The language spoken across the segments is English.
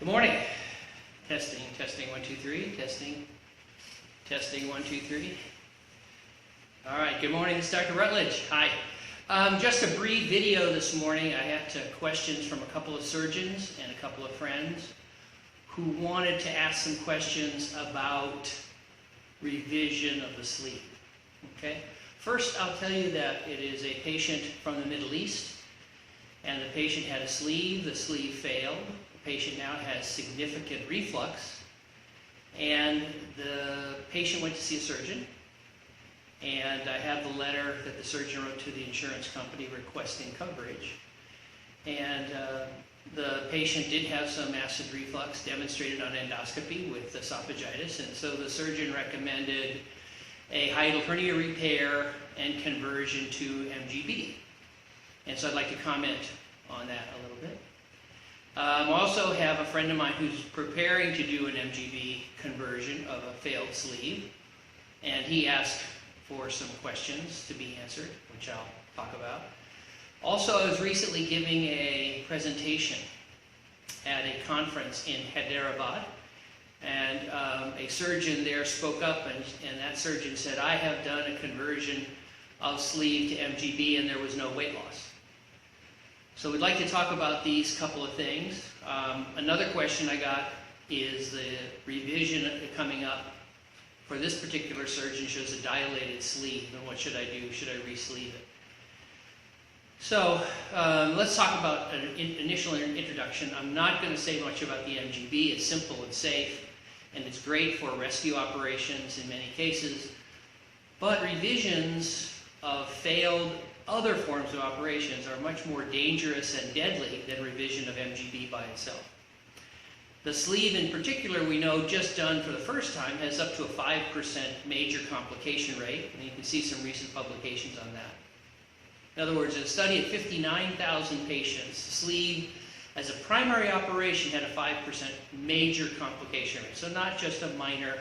Good morning. Testing, testing, 1, 2, 3. Testing, testing, 1, 2, 3. All right, good morning. This is Dr. Rutledge. Hi. Just a brief video this morning. I had questions from a couple of surgeons and a couple of friends who wanted to ask some questions about revision of the sleeve. Okay. First, I'll tell you that it is a patient from the Middle East, and the patient had a sleeve. The sleeve failed. The patient now has significant reflux, and the patient went to see a surgeon, and I have the letter that the surgeon wrote to the insurance company requesting coverage. And the patient did have some acid reflux demonstrated on endoscopy with esophagitis, and so the surgeon recommended a hiatal hernia repair and conversion to MGB. And so I'd like to comment on that a little bit. I also have a friend of mine who's preparing to do an MGB conversion of a failed sleeve, and he asked for some questions to be answered, which I'll talk about. Also, I was recently giving a presentation at a conference in Hyderabad, and a surgeon there spoke up, and that surgeon said, I have done a conversion of sleeve to MGB and there was no weight loss. So we'd like to talk about these couple of things. Another question I got is the revision coming up for this particular surgeon shows a dilated sleeve, and what should I do? Should I re-sleeve it? So let's talk about an initial introduction. I'm not going to say much about the MGB. It's simple and safe, and it's great for rescue operations in many cases. But revisions of failed other forms of operations are much more dangerous and deadly than revision of MGB by itself. The sleeve in particular, we know, just done for the first time, has up to a 5% major complication rate, and you can see some recent publications on that. In other words, in a study of 59,000 patients, the sleeve as a primary operation had a 5% major complication rate. So not just a minor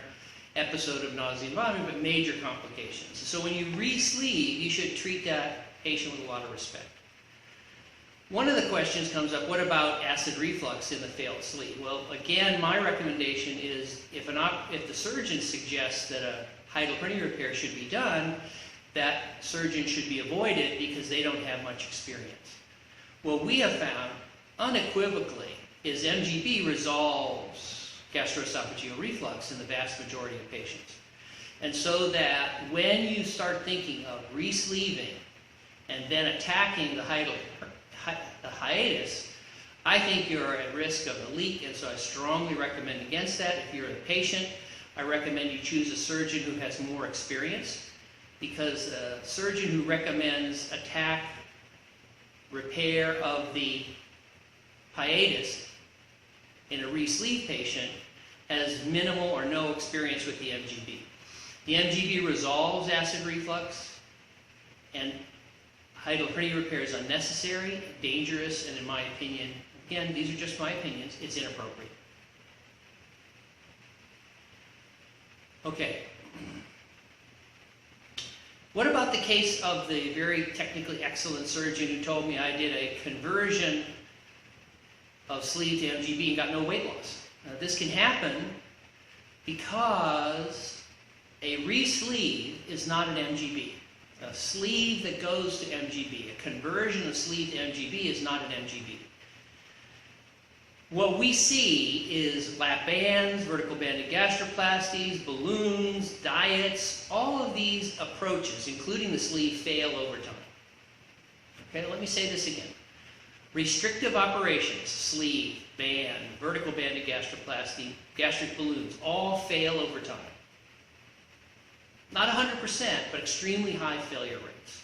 episode of nausea and vomiting, but major complications. So when you re-sleeve, you should treat that patient with a lot of respect. One of the questions comes up, what about acid reflux in the failed sleeve? Well, again, my recommendation is if the surgeon suggests that a hiatal hernia repair should be done, that surgeon should be avoided because they don't have much experience. What we have found unequivocally is MGB resolves gastroesophageal reflux in the vast majority of patients. And so that when you start thinking of re-sleeving and then attacking the hiatus, I think you're at risk of a leak, and so I strongly recommend against that. If you're a patient, I recommend you choose a surgeon who has more experience, because a surgeon who recommends attack, repair of the hiatus in a re-sleeve patient has minimal or no experience with the MGB. The MGB resolves acid reflux, and hiatal hernia repair is unnecessary, dangerous, and in my opinion, again, these are just my opinions, it's inappropriate. Okay. What about the case of the very technically excellent surgeon who told me I did a conversion of sleeve to MGB and got no weight loss? Now, this can happen because a re-sleeve is not an MGB. A sleeve that goes to MGB, a conversion of sleeve to MGB is not an MGB. What we see is lap bands, vertical banded gastroplasties, balloons, diets, all of these approaches, including the sleeve, fail over time. Okay, let me say this again. Restrictive operations, sleeve, band, vertical banded gastroplasty, gastric balloons, all fail over time. Not 100%, but extremely high failure rates,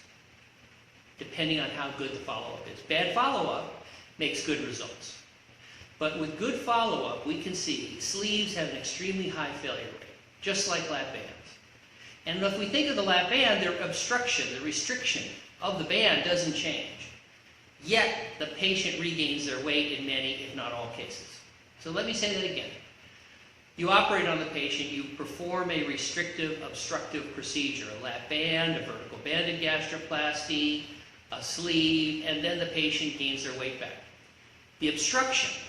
depending on how good the follow-up is. Bad follow-up makes good results. But with good follow-up, we can see sleeves have an extremely high failure rate, just like lap bands. And if we think of the lap band, their obstruction, the restriction of the band doesn't change. Yet, the patient regains their weight in many, if not all cases. So let me say that again. You operate on the patient, you perform a restrictive, obstructive procedure, a lap band, a vertical banded gastroplasty, a sleeve, and then the patient gains their weight back. The obstruction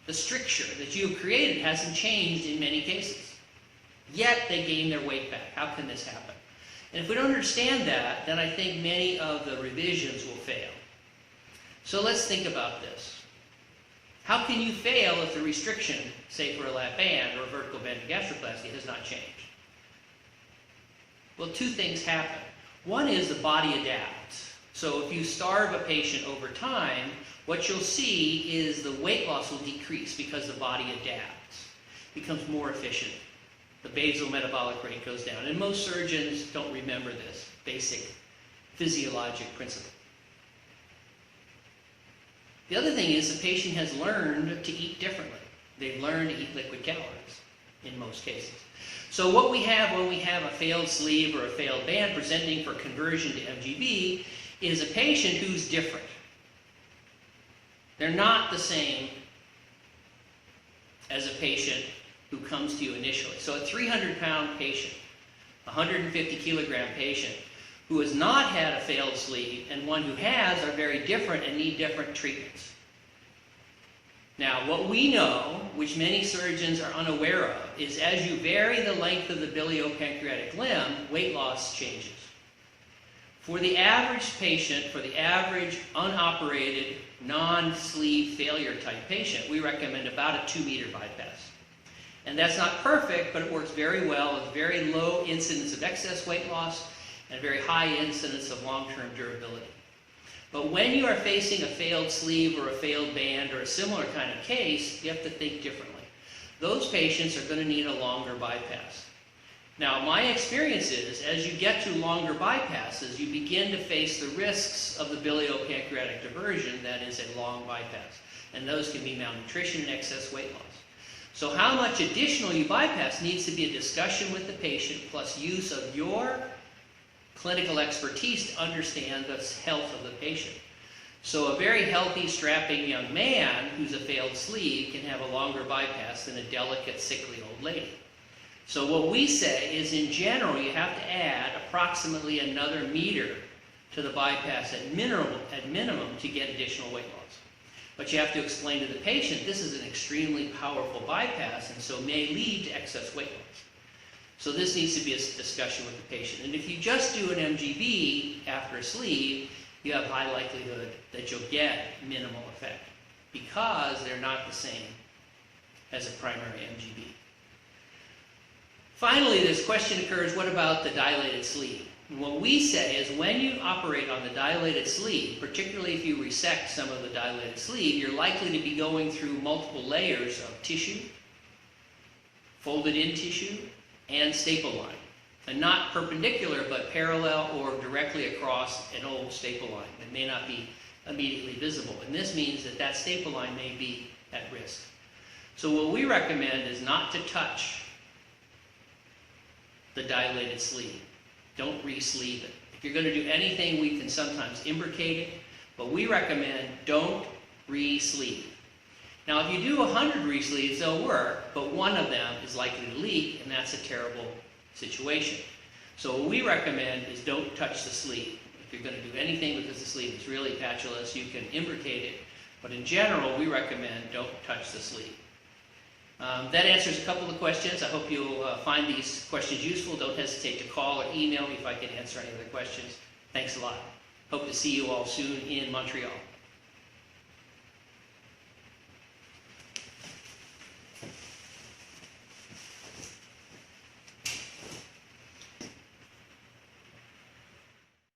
The stricture that you have created hasn't changed in many cases. Yet they gain their weight back. How can this happen? And if we don't understand that, then I think many of the revisions will fail. So let's think about this. How can you fail if the restriction, say for a lap band or a vertical band in gastroplasty, has not changed? Well, two things happen. One is the body adapts. So if you starve a patient over time, what you'll see is the weight loss will decrease because the body adapts, becomes more efficient. The basal metabolic rate goes down. And most surgeons don't remember this basic physiologic principle. The other thing is the patient has learned to eat differently. They've learned to eat liquid calories in most cases. So what we have when we have a failed sleeve or a failed band presenting for conversion to MGB is a patient who's different. They're not the same as a patient who comes to you initially. So a 300-pound patient, a 150-kilogram patient who has not had a failed sleeve and one who has are very different and need different treatments. Now, what we know, which many surgeons are unaware of, is as you vary the length of the biliopancreatic limb, weight loss changes. For the average patient, for the average unoperated, non-sleeve failure type patient, we recommend about a 2-meter bypass. And that's not perfect, but it works very well with very low incidence of excess weight loss and very high incidence of long-term durability. But when you are facing a failed sleeve or a failed band or a similar kind of case, you have to think differently. Those patients are going to need a longer bypass. Now, my experience is, as you get to longer bypasses, you begin to face the risks of the biliopancreatic diversion, that is a long bypass. And those can be malnutrition and excess weight loss. So how much additional you bypass needs to be a discussion with the patient plus use of your clinical expertise to understand the health of the patient. So a very healthy, strapping young man who's a failed sleeve can have a longer bypass than a delicate, sickly old lady. So what we say is, in general, you have to add approximately another meter to the bypass at minimum to get additional weight loss. But you have to explain to the patient this is an extremely powerful bypass and so may lead to excess weight loss. So this needs to be a discussion with the patient. And if you just do an MGB after a sleeve, you have high likelihood that you'll get minimal effect because they're not the same as a primary MGB. Finally, this question occurs, what about the dilated sleeve? And what we say is when you operate on the dilated sleeve, particularly if you resect some of the dilated sleeve, you're likely to be going through multiple layers of tissue, folded in tissue, and staple line. And not perpendicular, but parallel or directly across an old staple line that may not be immediately visible. And this means that that staple line may be at risk. So what we recommend is not to touch the dilated sleeve. Don't re-sleeve it. If you're going to do anything, we can sometimes imbricate it, but we recommend don't re-sleeve. Now, if you do 100 re-sleeves, they'll work, but one of them is likely to leak, and that's a terrible situation. So what we recommend is don't touch the sleeve. If you're going to do anything because the sleeve is really patulous, you can imbricate it, but in general, we recommend don't touch the sleeve. That answers a couple of questions. I hope you'll find these questions useful. Don't hesitate to call or email me if I can answer any other questions. Thanks a lot. Hope to see you all soon in Montreal.